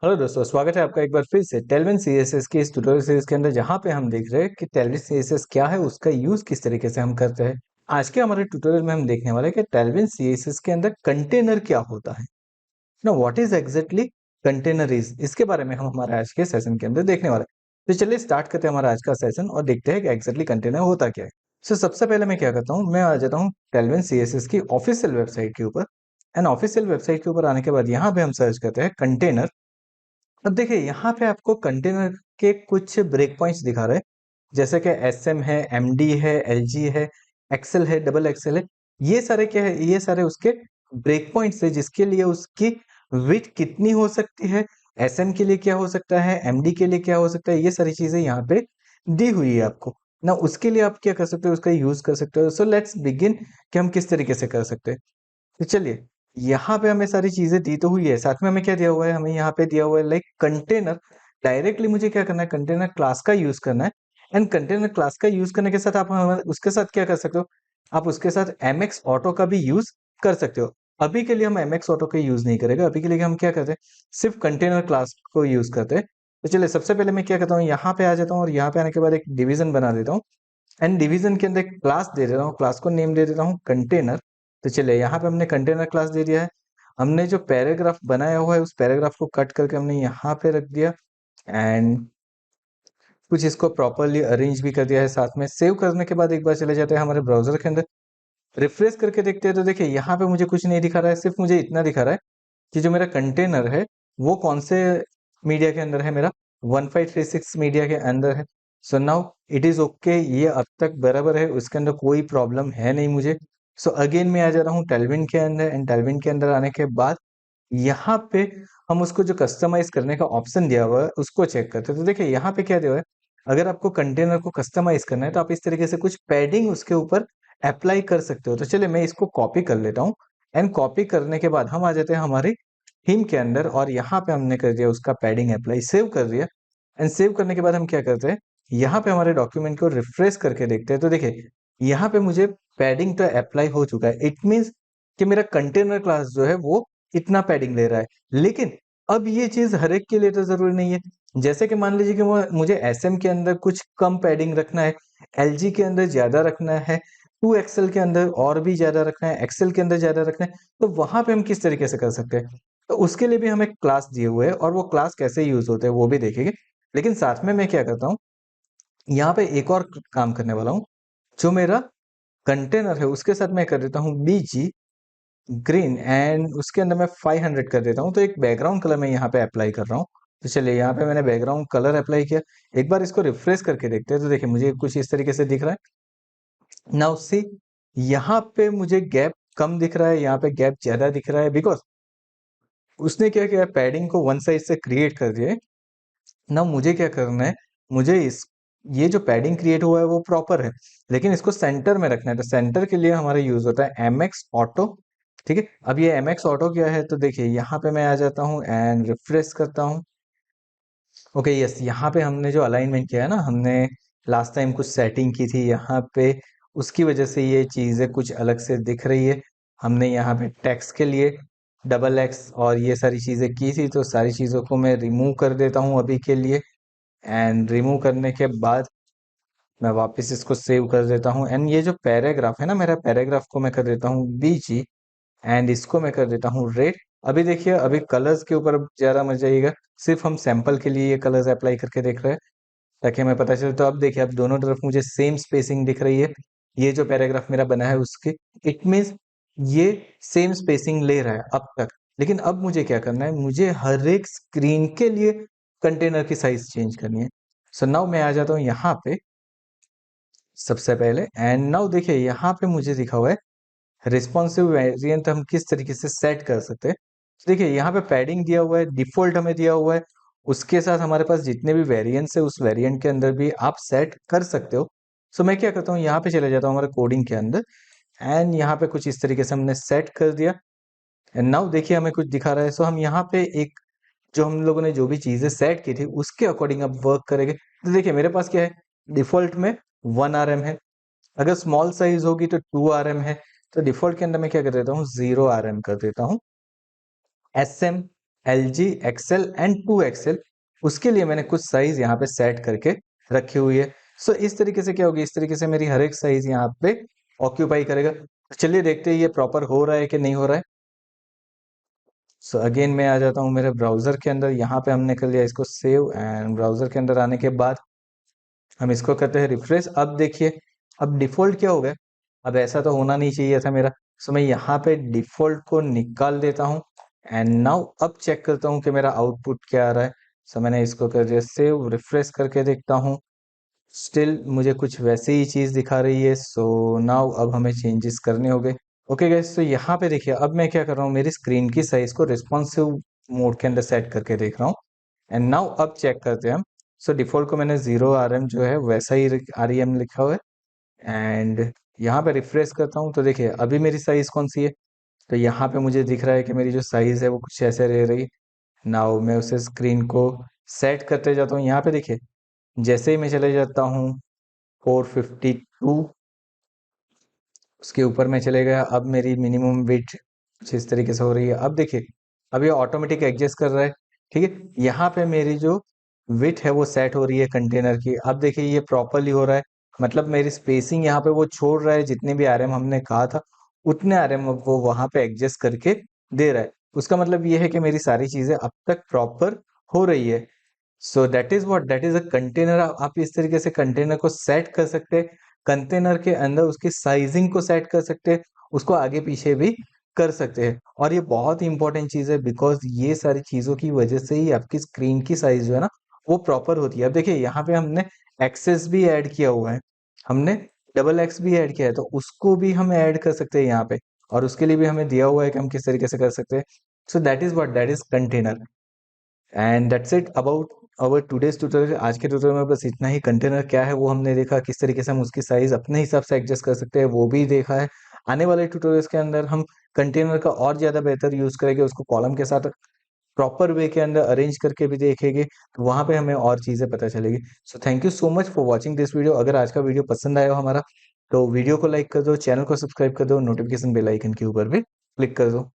Hello दोस्तों, स्वागत है आपका एक बार फिर से टेलविन सीएसएस की इस ट्यूटोरियल सीरीज के अंदर, जहां पे हम देख रहे हैं कि टेलविन सीएसएस क्या है, उसका यूज किस तरीके से हम करते हैं। आज के हमारे ट्यूटोरियल में हम देखने वाले हैं कि टेलविन सीएसएस के अंदर कंटेनर क्या होता है ना, what is exactly container is, इसके बारे में हम हमारे आज के सेशन के अंदर देखने वाले हैं। तो चलिए स्टार्ट करते हैं हमारा आज का सेशन और देखते हैं कि एग्जैक्टली कंटेनर होता क्या है। सबसे पहले मैं क्या करता हूँ, मैं आ जाता हूँ टेलविन सीएसएस की ऑफिशियल वेबसाइट के ऊपर। एंड ऑफिशियल वेबसाइट के ऊपर आने के बाद यहाँ पे हम सर्च करते हैं कंटेनर। अब देखिए यहाँ पे आपको कंटेनर के कुछ ब्रेक पॉइंट्स दिखा रहे हैं, जैसे कि एसएम है, एमडी है, एलजी है, एक्सेल है, डबल एक्सेल है। ये सारे क्या है, ये सारे उसके ब्रेक पॉइंट्स है जिसके लिए उसकी विड्थ कितनी हो सकती है, एसएम के लिए क्या हो सकता है, एमडी के लिए क्या हो सकता है, ये सारी चीजें यहाँ पे दी हुई है आपको ना। उसके लिए आप क्या कर सकते हो, उसका यूज कर सकते हो। सो लेट्स बिगिन कि हम किस तरीके से कर सकते हैं। तो चलिए, यहाँ पे हमें सारी चीजें दी तो हुई है, साथ में हमें क्या दिया हुआ है, हमें यहाँ पे दिया हुआ है लाइक कंटेनर। डायरेक्टली मुझे क्या करना है, कंटेनर क्लास का यूज करना है। एंड कंटेनर क्लास का यूज करने के साथ आप उसके साथ क्या कर सकते हो, आप उसके साथ एमएक्स ऑटो का भी यूज कर सकते हो। अभी के लिए हम एमएक्स ऑटो का यूज नहीं करेंगे, अभी के लिए हम क्या करते हैं, सिर्फ कंटेनर क्लास को यूज करते हैं। तो चलिए, सबसे पहले मैं क्या करता हूँ, यहाँ पे आ जाता हूँ और यहाँ पे आने के बाद एक डिवीजन बना देता हूँ। एंड डिवीजन के अंदर एक क्लास दे देता हूँ, क्लास को नेम दे देता हूँ कंटेनर। तो चलिए, यहाँ पे हमने कंटेनर क्लास दे दिया है। हमने जो पैराग्राफ बनाया हुआ है, उस पैराग्राफ को कट करके हमने यहाँ पे रख दिया। एंड कुछ इसको प्रॉपरली अरेंज भी कर दिया है। साथ में सेव करने के बाद एक बार चले जाते हैं हमारे ब्राउजर के अंदर, रिफ्रेश करके देखते हैं। तो देखिए, यहाँ पे मुझे कुछ नहीं दिखा रहा है, सिर्फ मुझे इतना दिखा रहा है कि जो मेरा कंटेनर है वो कौन से मीडिया के अंदर है, मेरा 1536 मीडिया के अंदर है। So now it is okay, ये अब तक बराबर है, उसके अंदर कोई प्रॉब्लम है नहीं मुझे। सो अगेन मैं आ जा रहा हूँ टेलविन के अंदर। एंड टेलविन के अंदर आने के बाद यहाँ पे हम उसको जो कस्टमाइज करने का ऑप्शन दिया हुआ है उसको चेक करते हैं। तो देखिए, यहाँ पे क्या दिया हुआ है, अगर आपको कंटेनर को कस्टमाइज करना है तो आप इस तरीके से कुछ पैडिंग उसके ऊपर अप्लाई कर सकते हो। तो चलिए, मैं इसको कॉपी कर लेता हूँ। एंड कॉपी करने के बाद हम आ जाते हैं हमारी थीम के अंदर और यहाँ पे हमने कर दिया उसका पैडिंग अप्लाई, सेव कर दिया। एंड सेव करने के बाद हम क्या करते हैं, यहाँ पे हमारे डॉक्यूमेंट को रिफ्रेश करके देखते हैं। तो देखिए, यहाँ पे मुझे पैडिंग तो अप्लाई हो चुका है। इट मीन्स कि मेरा कंटेनर क्लास जो है वो इतना पैडिंग ले रहा है। लेकिन अब ये चीज हर एक के लिए तो जरूरी नहीं है। जैसे कि मान लीजिए कि मुझे एसएम के अंदर कुछ कम पैडिंग रखना है, एलजी के अंदर ज्यादा रखना है, टू एक्सेल के अंदर और भी ज्यादा रखना है, एक्सेल के अंदर ज्यादा रखना है। तो वहां पे हम किस तरीके से कर सकते हैं, तो उसके लिए भी हमें क्लास दिए हुए हैं और वो क्लास कैसे यूज होते हैं वो भी देखेंगे। लेकिन साथ में मैं क्या करता हूँ, यहाँ पे एक और काम करने वाला हूँ। जो मेरा कंटेनर है उसके साथ मैं कर देता हूँ बीजी ग्रीन, एंड उसके अंदर मैं 500 कर देता हूँ। तो एक बैकग्राउंड कलर मैं यहाँ पे अप्लाई कर रहा हूँ। तो चलिए, यहाँ पे मैंने बैकग्राउंड कलर अप्लाई किया। एक बार इसको रिफ्रेश करके देखते हैं। तो देखिए, मुझे कुछ इस तरीके से दिख रहा है। नाउ सी, यहाँ पे मुझे गैप कम दिख रहा है, यहाँ पे गैप ज्यादा दिख रहा है, बिकॉज उसने क्या किया, पैडिंग को वन साइड से क्रिएट कर दिया है। ना मुझे क्या करना है, मुझे इस ये जो पैडिंग क्रिएट हुआ है वो प्रॉपर है, लेकिन इसको सेंटर में रखना है। तो सेंटर के लिए हमारा यूज होता है एमएक्स ऑटो। ठीक है, अब ये एमएक्स ऑटो क्या है, तो देखिए यहाँ पे मैं आ जाता हूँ एंड रिफ्रेश करता हूँ। ओके यस, यहाँ पे हमने जो अलाइनमेंट किया है ना, हमने लास्ट टाइम कुछ सेटिंग की थी यहाँ पे, उसकी वजह से ये चीजें कुछ अलग से दिख रही है। हमने यहाँ पे टेक्स्ट के लिए डबल एक्स और ये सारी चीजें की थी, तो सारी चीजों को मैं रिमूव कर देता हूँ अभी के लिए। एंड रिमूव करने के बाद मैं वापस इसको सेव कर देता हूँ। एंड ये जो पैराग्राफ है ना, मेरा पैराग्राफ को मैं कर देता हूँ बीजी, एंड इसको मैं कर देता हूँ रेड। अभी देखिए, अभी कलर्स के ऊपर ज्यादा मत जाइएगा, सिर्फ हम सैंपल के लिए ये कलर्स अप्लाई करके देख रहे हैं ताकि हमें पता चले। तो अब देखिए, अब दोनों तरफ मुझे सेम स्पेसिंग दिख रही है। ये जो पैराग्राफ मेरा बना है उसके, इट मीन्स ये सेम स्पेसिंग ले रहा है अब तक। लेकिन अब मुझे क्या करना है, मुझे हर एक स्क्रीन के लिए कंटेनर की साइज चेंज करनी है। सो नाउ मैं आ जाता हूँ यहाँ पे सबसे पहले। एंड नाउ देखिए, यहाँ पे मुझे दिखा हुआ है रिस्पॉन्सिव वेरिएंट हम किस तरीके से सेट कर सकते हैं। तो देखिए, यहाँ पे पैडिंग दिया हुआ है, डिफॉल्ट हमें दिया हुआ है, उसके साथ हमारे पास जितने भी वेरिएंट्स है उस वेरिएंट के अंदर भी आप सेट कर सकते हो। सो मैं क्या करता हूँ, यहाँ पे चले जाता हूँ हमारे कोडिंग के अंदर। एंड यहाँ पे कुछ इस तरीके से हमने सेट कर दिया। एंड नाउ देखिए, हमें कुछ दिखा रहा है। सो हम यहाँ पे एक, जो हम लोगों ने जो भी चीजें सेट की थी उसके अकॉर्डिंग अब वर्क करेंगे। तो देखिए, मेरे पास क्या है, डिफॉल्ट में 1 RM है, अगर स्मॉल साइज होगी तो 2 RM है। तो डिफॉल्ट के अंदर मैं क्या कर देता हूँ, 0 RM कर देता हूँ। SM LG XL and 2XL, उसके लिए मैंने कुछ साइज यहाँ पे सेट करके रखी हुई है। सो इस तरीके से क्या होगी, इस तरीके से मेरी हर एक साइज यहाँ पे ऑक्यूपाई करेगा। तो चलिए देखते हैं ये प्रॉपर हो रहा है कि नहीं हो रहा है। सो अगेन मैं आ जाता हूँ मेरे ब्राउजर के अंदर, यहाँ पे हमने कर लिया इसको सेव, एंड ब्राउजर के अंदर आने के बाद हम इसको करते हैं रिफ्रेश। अब देखिए, अब डिफॉल्ट क्या हो गया, अब ऐसा तो होना नहीं चाहिए था मेरा। सो मैं यहाँ पे डिफॉल्ट को निकाल देता हूँ, एंड नाउ अब चेक करता हूँ कि मेरा आउटपुट क्या आ रहा है। सो मैंने इसको कर दिया सेव, रिफ्रेश करके देखता हूँ, स्टिल मुझे कुछ वैसे ही चीज़ दिखा रही है। सो नाउ अब हमें चेंजेस करने होंगे। ओके गाइस, तो यहाँ पे देखिए अब मैं क्या कर रहा हूँ, मेरी स्क्रीन की साइज को रिस्पॉन्सिव मोड के अंदर सेट करके देख रहा हूँ। एंड नाउ अब चेक करते हैं हम। सो डिफॉल्ट को मैंने 0 RM जो है वैसा ही REM लिखा हुआ है, एंड यहाँ पे रिफ्रेश करता हूँ तो देखिए अभी मेरी साइज कौन सी है। तो यहाँ पे मुझे दिख रहा है कि मेरी जो साइज है वो कुछ ऐसे रह रही है। नाउ मैं उसे स्क्रीन को सेट करते जाता हूँ, यहाँ पे देखिए जैसे ही मैं चले जाता हूँ 452, उसके ऊपर में चले गया, अब मेरी मिनिमम वेट कुछ इस तरीके से हो रही है। अब देखिए अब ये ऑटोमेटिक एडजस्ट कर रहा है, ठीक है। यहाँ पे मेरी जो विथ है वो सेट हो रही है कंटेनर की। अब देखिए ये प्रॉपरली हो रहा है, मतलब मेरी स्पेसिंग यहाँ पे वो छोड़ रहा है, जितने भी RM हमने कहा था उतने RM अब वो वहां पे एडजस्ट करके दे रहा है। उसका मतलब ये है कि मेरी सारी चीजें अब तक प्रॉपर हो रही है। So that is what, that is a container. आप इस तरीके से कंटेनर को सेट कर सकते हैं, कंटेनर के अंदर उसकी साइजिंग को सेट कर सकते हैं, उसको आगे पीछे भी कर सकते हैं। और ये बहुत ही इंपॉर्टेंट चीज है, बिकॉज ये सारी चीजों की वजह से ही आपकी स्क्रीन की साइज जो है ना वो प्रॉपर होती है। अब देखिए यहाँ पे हमने एक्सेस भी ऐड किया हुआ है, हमने XX भी ऐड किया है, तो उसको भी हम ऐड कर सकते हैं यहाँ पे, और उसके लिए भी हमें दिया हुआ है कि हम किस तरीके से कर सकते हैं। So that is what, that is container, and that's it about our today's tutorial. आज के ट्यूटोरियल में बस इतना ही। कंटेनर क्या है वो हमने देखा, किस तरीके से हम उसकी साइज अपने हिसाब से एडजस्ट कर सकते हैं वो भी देखा है। आने वाले ट्यूटोरियल्स के अंदर हम कंटेनर का और ज़्यादा बेहतर यूज़ करेंगे, उसको कॉलम के साथ प्रॉपर वे के अंदर अरेंज करके भी देखेंगे, तो वहाँ पे हमें और चीज़ें पता चलेगी। So thank you so much for watching this video. अगर आज का वीडियो पसंद आया हो हमारा, तो वीडियो को लाइक कर दो, चैनल को सब्सक्राइब कर दो, नोटिफिकेशन बेल आइकन के ऊपर भी क्लिक कर दो।